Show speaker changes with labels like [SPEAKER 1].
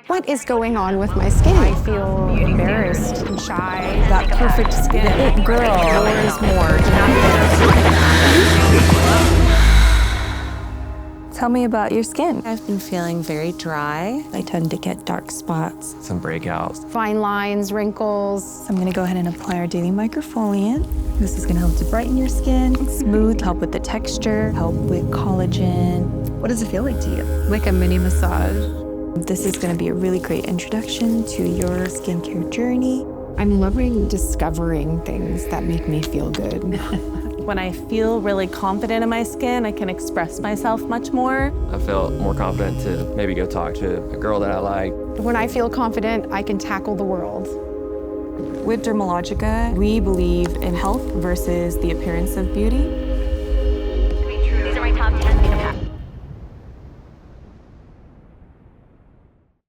[SPEAKER 1] What is going on with my skin?
[SPEAKER 2] I feel embarrassed and shy.
[SPEAKER 3] That perfect skin. It girl.
[SPEAKER 2] More is more. Do not
[SPEAKER 3] Tell me about your skin.
[SPEAKER 4] I've been feeling very dry.
[SPEAKER 3] I tend to get dark spots.
[SPEAKER 5] Some breakouts.
[SPEAKER 1] Fine lines, wrinkles.
[SPEAKER 3] I'm gonna go ahead and apply our daily microfoliant. This is gonna help to brighten your skin, smooth, help with the texture, help with collagen. What does it feel like to you?
[SPEAKER 2] like a mini massage.
[SPEAKER 3] This is gonna be a really great introduction to your skincare journey.
[SPEAKER 1] I'm loving discovering things that make me feel good.
[SPEAKER 4] When I feel really confident in my skin, I can express myself much more.
[SPEAKER 5] I felt more confident to maybe go talk to a girl that I like.
[SPEAKER 1] When I feel confident, I can tackle the world.
[SPEAKER 3] With Dermalogica, we believe in health versus the appearance of beauty.